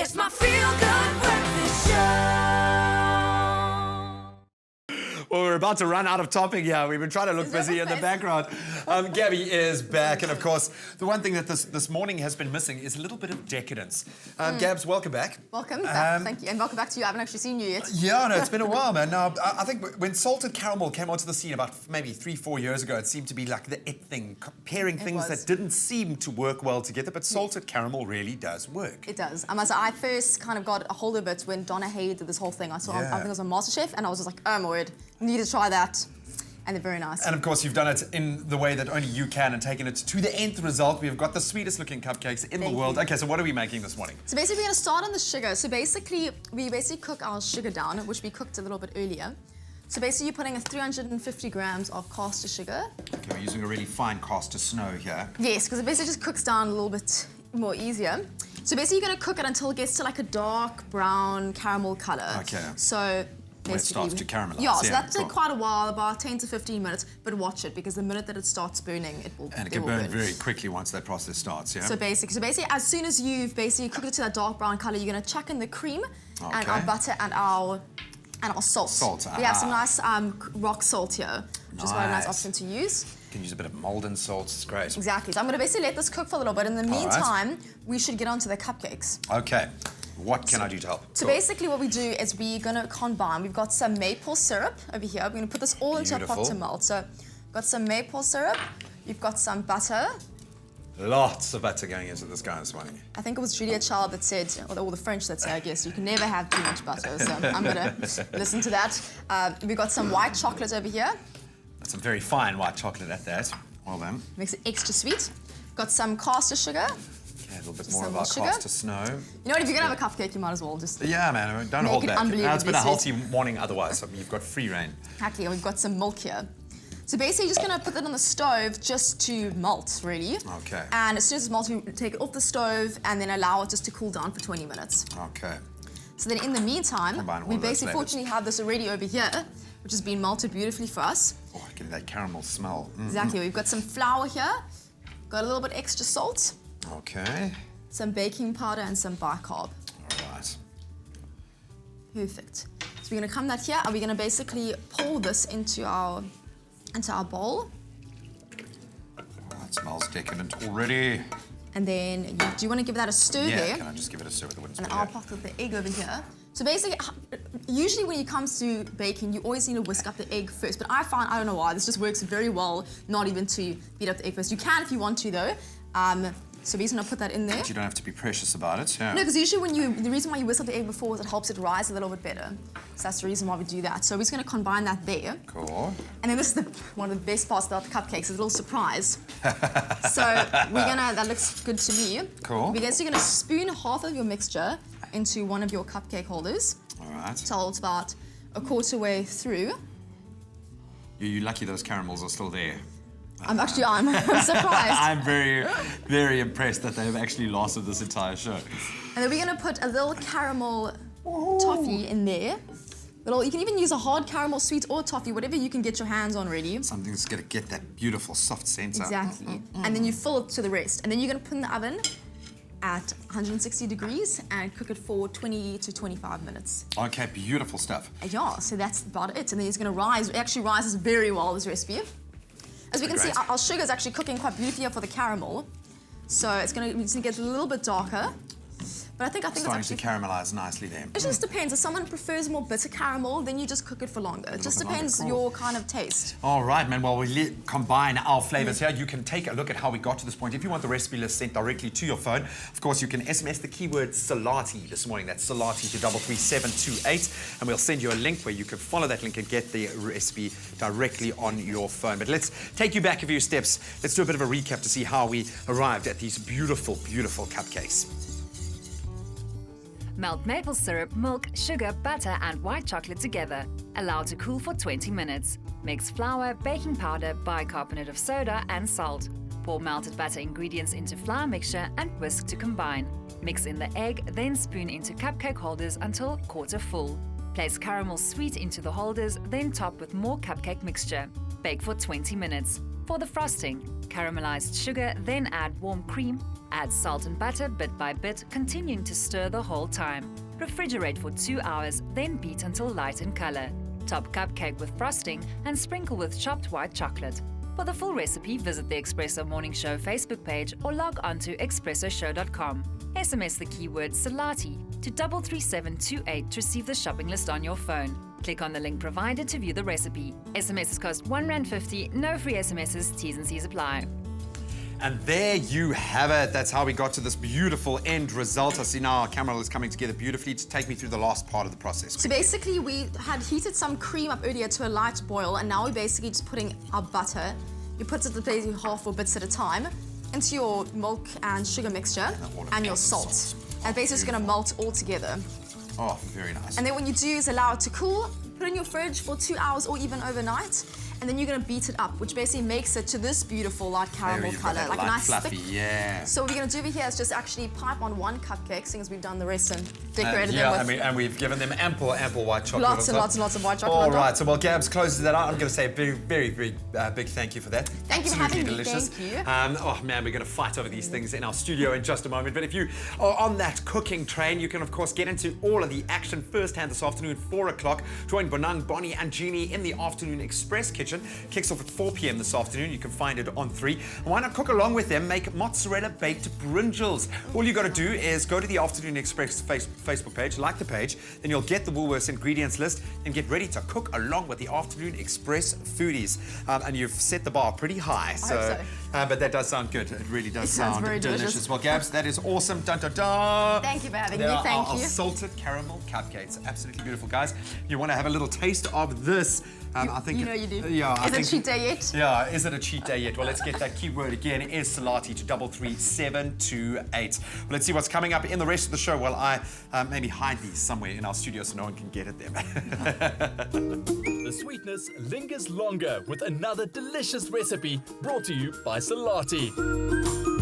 It's my feel-good breakfast show. Well, we're about to run out of topic here. We've been trying to look busy in the background. Gabby is back. And of course, the one thing that this morning has been missing is a little bit of decadence. Gabs, welcome back. Welcome back, thank you. And welcome back to you. I haven't actually seen you yet. Yeah, no, it's been a while, man. Now, I think when salted caramel came onto the scene about maybe 3-4 years ago, it seemed to be like the it thing, pairing things that didn't seem to work well together, but salted caramel really does work. It does. So I first kind of got a hold of it when Donna Hay did this whole thing. I think it was on MasterChef, and I was just like, oh my word, need to try that. And they're very nice. And of course, you've done it in the way that only you can and taken it to the nth result. We've got the sweetest looking cupcakes in the world. Okay, so what are we making this morning? So basically, we're going to start on the sugar. So basically, we cook our sugar down, which we cooked a little bit earlier. So basically, you're putting 350 grams of caster sugar. Okay, we're using a really fine caster snow here. Yes, because it basically just cooks down a little bit more easier. So basically, you're going to cook it until it gets to like a dark brown caramel color. Okay. So when it starts to caramelize. Yeah, so that takes quite a while, about 10 to 15 minutes, but watch it, because the minute that it starts burning, it will burn. And it can burn very quickly once that process starts, yeah? So basically, as soon as you've basically cooked it to that dark brown color, you're going to chuck in the cream and our butter and our salt. We have some nice rock salt here, which is quite a nice option to use. You can use a bit of Malden salt, it's great. Exactly. So I'm going to basically let this cook for a little bit. In the meantime, we should get onto the cupcakes. Okay. What can I do to help? So basically what we do is we're going to combine. We've got some maple syrup over here. We're going to put this all into a pot to melt. So we've got some maple syrup. You've got some butter. Lots of butter going into this guy this morning. I think it was Julia Child that said, or the French that say, I guess, you can never have too much butter. So I'm going to listen to that. We've got some white chocolate over here. That's some very fine white chocolate at that. Well done. Makes it extra sweet. Got some caster sugar. Okay, a little bit more of our caster snow. You know what, if you're going to have a cupcake, you might as well just... Yeah, man, don't hold back. It's been a healthy morning otherwise, so you've got free reign. Exactly, and we've got some milk here. So basically, you're just going to put that on the stove just to melt, really. Okay. And as soon as it's melted, you take it off the stove and then allow it just to cool down for 20 minutes. Okay. So then in the meantime, we basically fortunately have this already over here, which has been melted beautifully for us. Oh, I get that caramel smell. Exactly, we've got some flour here, got a little bit extra salt. Okay. Some baking powder and some bicarb. All right. Perfect. So we're going to come that here and we're going to basically pour this into our bowl. Oh, it smells decadent already. And then, do you want to give that a stir there? Yeah, can I just give it a stir with the wooden spoon? And I'll pop the egg over here. So basically, usually when it comes to baking, you always need to whisk up the egg first. But I find, I don't know why, this just works very well, not even to beat up the egg first. You can if you want to, though. So we're just going to put that in there. But you don't have to be precious about it, yeah. No, because usually the reason why you whisk up the egg before is it helps it rise a little bit better. So that's the reason why we do that. So we're just going to combine that there. Cool. And then this is one of the best parts about the cupcakes, is a little surprise. So that looks good to me. Cool. We're going to spoon half of your mixture into one of your cupcake holders. All right. So it's about a quarter way through. You're lucky those caramels are still there. I'm surprised. I'm very, very impressed that they've actually lasted this entire show. And then we're going to put a little caramel toffee in there. You can even use a hard caramel sweet or toffee, whatever you can get your hands on really. Something that's going to get that beautiful soft scent. Exactly. And then you fill it to the rest. And then you're going to put in the oven at 160 degrees and cook it for 20 to 25 minutes. Okay, beautiful stuff. Yeah, so that's about it. And then it's going to rise. It actually rises very well, this recipe. As we can see, our sugar is actually cooking quite beautifully here for the caramel. So it's going to get a little bit darker. But I think it's starting to caramelize nicely there. It just depends. If someone prefers more bitter caramel, then you just cook it for longer. It just depends your kind of taste. All right, man. Well, we combine our flavors here. You can take a look at how we got to this point. If you want the recipe list sent directly to your phone, of course, you can SMS the keyword Salati this morning. That's Salati to 33728, and we'll send you a link where you can follow that link and get the recipe directly on your phone. But let's take you back a few steps. Let's do a bit of a recap to see how we arrived at these beautiful, beautiful cupcakes. Melt maple syrup, milk, sugar, butter and white chocolate together. Allow to cool for 20 minutes. Mix flour, baking powder, bicarbonate of soda and salt. Pour melted butter ingredients into flour mixture and whisk to combine. Mix in the egg, then spoon into cupcake holders until quarter full. Place caramel sweet into the holders, then top with more cupcake mixture. Bake for 20 minutes. For the frosting, caramelized sugar, then add warm cream, Add salt and butter bit by bit, continuing to stir the whole time. Refrigerate for 2 hours, then beat until light in color. Top cupcake with frosting and sprinkle with chopped white chocolate. For the full recipe, visit the Espresso Morning Show Facebook page or log on to expressoshow.com. SMS the keyword Salati to 33728 to receive the shopping list on your phone. Click on the link provided to view the recipe. SMSs cost R1.50, no free SMSs, T's and C's apply. And there you have it. That's how we got to this beautiful end result. I see now our camera is coming together beautifully to take me through the last part of the process. So basically we had heated some cream up earlier to a light boil, and now we're basically just putting our butter. You put it basically half or bits at a time into your milk and sugar mixture and your salt. And basically it's going to melt all together. Oh, very nice. And then what you do is allow it to cool, put it in your fridge for 2 hours or even overnight. And then you're going to beat it up, which basically makes it to this beautiful light caramel color, like a nice fluffy, thick. yeah. So what we're going to do over here is just actually pipe on one cupcake, seeing as we've done the rest and decorated them with and we've given them ample white chocolate. lots and lots and lots of white chocolate. All on top. right, so while Gabs closes that out, I'm going to say a very, very, very big thank you for that. Thank you for Absolutely having me, delicious. thank you. Oh man, we're going to fight over these things in our studio in just a moment. But if you are on that cooking train, you can of course get into all of the action firsthand this afternoon, 4 o'clock. Join Bonang, Bonnie, and Jeannie in the Afternoon Express kitchen. Kicks off at 4 p.m. this afternoon. You can find it on 3. And why not cook along with them? Make mozzarella baked brinjals. All you got to do is go to the Afternoon Express Facebook page, like the page, then you'll get the Woolworths ingredients list and get ready to cook along with the Afternoon Express foodies. And you've set the bar pretty high. I hope so. But that does sound good. It really does sound very delicious. Well, Gabs, that is awesome. Dun, dun, dun. Thank you for having There me, are thank our you. salted caramel cupcakes. Absolutely beautiful, guys. You want to have a little taste of this? I think you know you do. Yeah, Is it cheat day yet? Yeah, is it a cheat day yet? Well, let's get that keyword again. Is Salati to 33728. Well, let's see what's coming up in the rest of the show. Well, I maybe hide these somewhere in our studio so no one can get at them. The sweetness lingers longer with another delicious recipe brought to you by Salati.